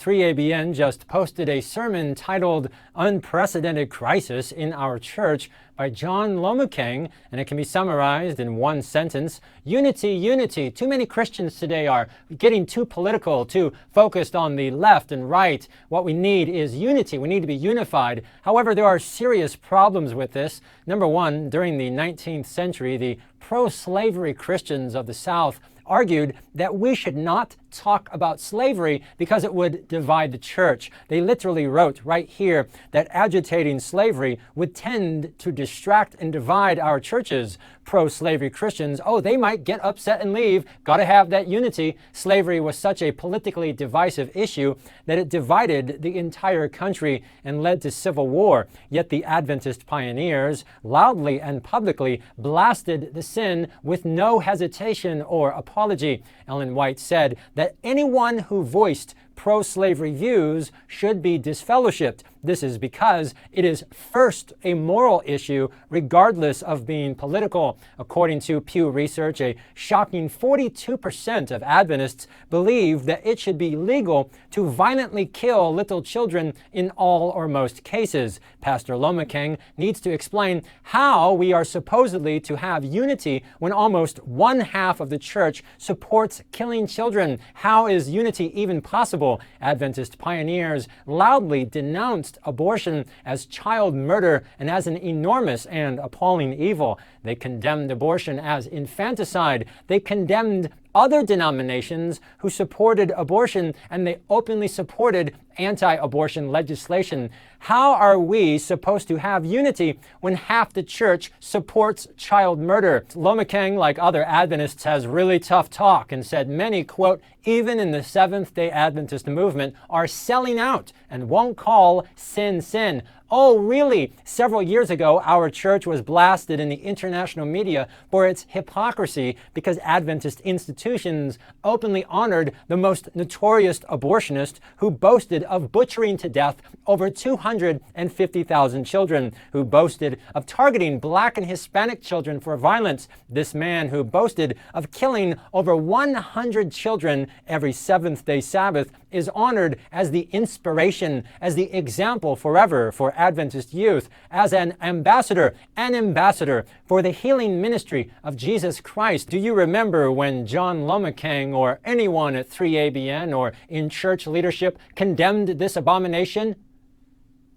3ABN just posted a sermon titled Unprecedented Crisis in Our Church by John Lomacang, and it can be summarized in one sentence: unity, unity. Too many Christians today are getting too political, too focused on the left and right. What we need is unity. We need to be unified. However, there are serious problems with this. Number one, during the 19th century, the pro-slavery Christians of the South argued that we should not talk about slavery because it would divide the church. They literally wrote right here that agitating slavery would tend to distract and divide our churches. Pro-slavery Christians, they might get upset and leave. Got to have that unity. Slavery was such a politically divisive issue that it divided the entire country and led to civil war. Yet the Adventist pioneers loudly and publicly blasted the sin with no hesitation or apology. Ellen White said that anyone who voiced pro-slavery views should be disfellowshipped. This is because it is first a moral issue, regardless of being political. According to Pew Research, a shocking 42% of Adventists believe that it should be legal to violently kill little children in all or most cases. Pastor Lomacang needs to explain how we are supposedly to have unity when almost one half of the church supports killing children. How is unity even possible? Adventist pioneers loudly denounced abortion as child murder and as an enormous and appalling evil. They condemned abortion as infanticide. They condemned other denominations who supported abortion, and they openly supported anti-abortion legislation. How are we supposed to have unity when half the church supports child murder? Lomacang, like other Adventists, has really tough talk and said many, quote, even in the Seventh-day Adventist movement are selling out and won't call sin sin. Oh, really? Several years ago, our church was blasted in the international media for its hypocrisy because Adventist institutions openly honored the most notorious abortionist who boasted of butchering to death over 250,000 children, who boasted of targeting Black and Hispanic children for violence. This man who boasted of killing over 100 children every seventh-day Sabbath is honored as the inspiration, as the example forever for Adventist youth, as an ambassador for the healing ministry of Jesus Christ. Do you remember when John Lomacang or anyone at 3ABN or in church leadership condemned this abomination?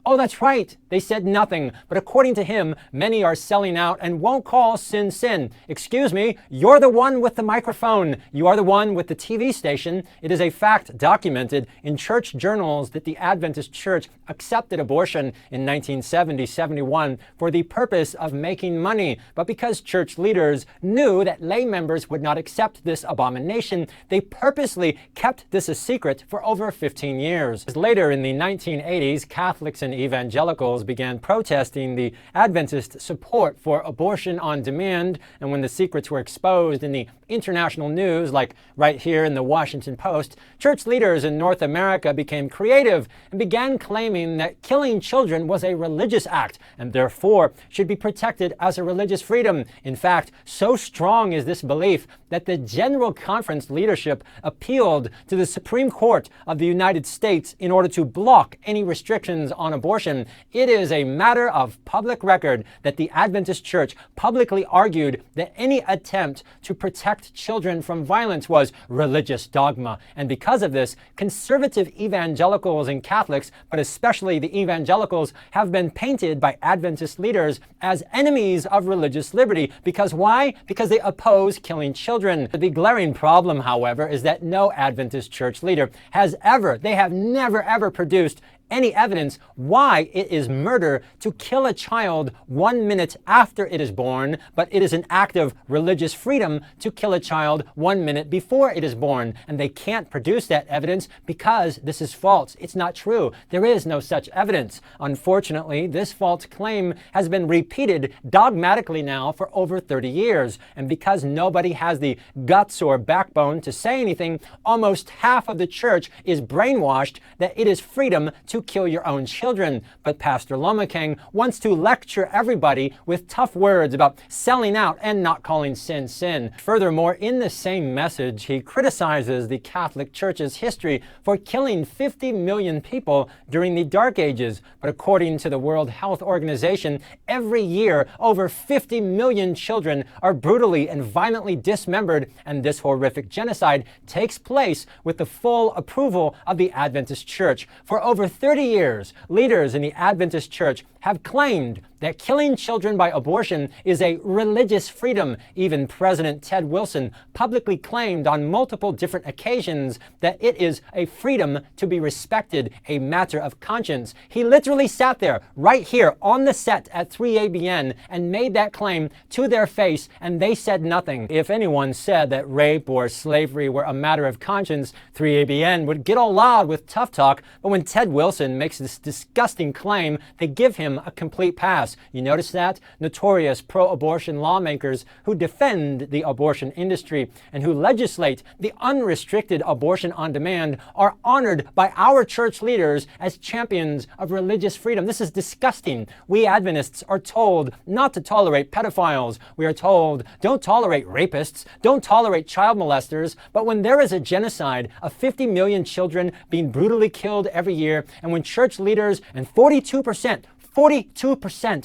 Oh, that's right. They said nothing. But according to him, many are selling out and won't call sin sin. Excuse me, you're the one with the microphone. You are the one with the TV station. It is a fact documented in church journals that the Adventist Church accepted abortion in 1970-71 for the purpose of making money. But because church leaders knew that lay members would not accept this abomination, they purposely kept this a secret for over 15 years. Later in the 1980s, Catholics and evangelicals began protesting the Adventist support for abortion on demand, and when the secrets were exposed in the international news, like right here in the Washington Post, church leaders in North America became creative and began claiming that killing children was a religious act and therefore should be protected as a religious freedom. In fact, so strong is this belief that the General Conference leadership appealed to the Supreme Court of the United States in order to block any restrictions on abortion. It is a matter of public record that the Adventist Church publicly argued that any attempt to protect children from violence was religious dogma. And because of this, conservative evangelicals and Catholics, but especially the evangelicals, have been painted by Adventist leaders as enemies of religious liberty. Because why? Because they oppose killing children. The glaring problem, however, is that no Adventist church leader has never ever produced any evidence why it is murder to kill a child 1 minute after it is born, but it is an act of religious freedom to kill a child 1 minute before it is born. And they can't produce that evidence because this is false. It's not true. There is no such evidence. Unfortunately, this false claim has been repeated dogmatically now for over 30 years. And because nobody has the guts or backbone to say anything, almost half of the church is brainwashed that it is freedom to kill your own children. But Pastor Lomacang wants to lecture everybody with tough words about selling out and not calling sin sin. Furthermore, in the same message, he criticizes the Catholic Church's history for killing 50 million people during the Dark Ages. But according to the World Health Organization, every year over 50 million children are brutally and violently dismembered, and this horrific genocide takes place with the full approval of the Adventist Church. For over 30 years, leaders in the Adventist Church have claimed that killing children by abortion is a religious freedom. Even President Ted Wilson publicly claimed on multiple different occasions that it is a freedom to be respected, a matter of conscience. He literally sat there right here on the set at 3ABN and made that claim to their face, and they said nothing. If anyone said that rape or slavery were a matter of conscience, 3ABN would get all loud with tough talk, but when Ted Wilson makes this disgusting claim, they give him a complete pass. You notice that? Notorious pro-abortion lawmakers who defend the abortion industry and who legislate the unrestricted abortion on demand are honored by our church leaders as champions of religious freedom. This is disgusting. We Adventists are told not to tolerate pedophiles. We are told don't tolerate rapists, don't tolerate child molesters. But when there is a genocide of 50 million children being brutally killed every year, and when church leaders and 42%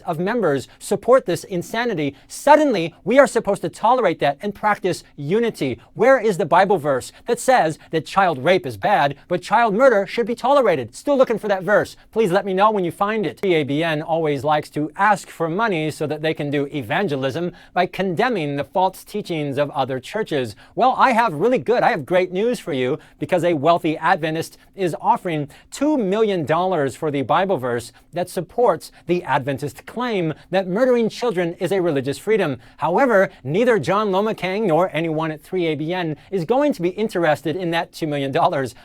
of members support this insanity, suddenly we are supposed to tolerate that and practice unity. Where is the Bible verse that says that child rape is bad, but child murder should be tolerated? Still looking for that verse. Please let me know when you find it. PABN always likes to ask for money so that they can do evangelism by condemning the false teachings of other churches. Well, I have great news for you, because a wealthy Adventist is offering $2 million for the Bible verse that supports the Adventist claim that murdering children is a religious freedom. However, neither John Lomacang nor anyone at 3ABN is going to be interested in that $2 million.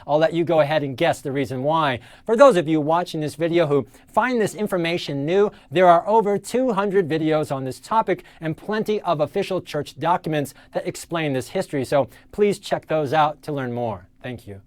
I'll let you go ahead and guess the reason why. For those of you watching this video who find this information new, there are over 200 videos on this topic and plenty of official church documents that explain this history. So please check those out to learn more. Thank you.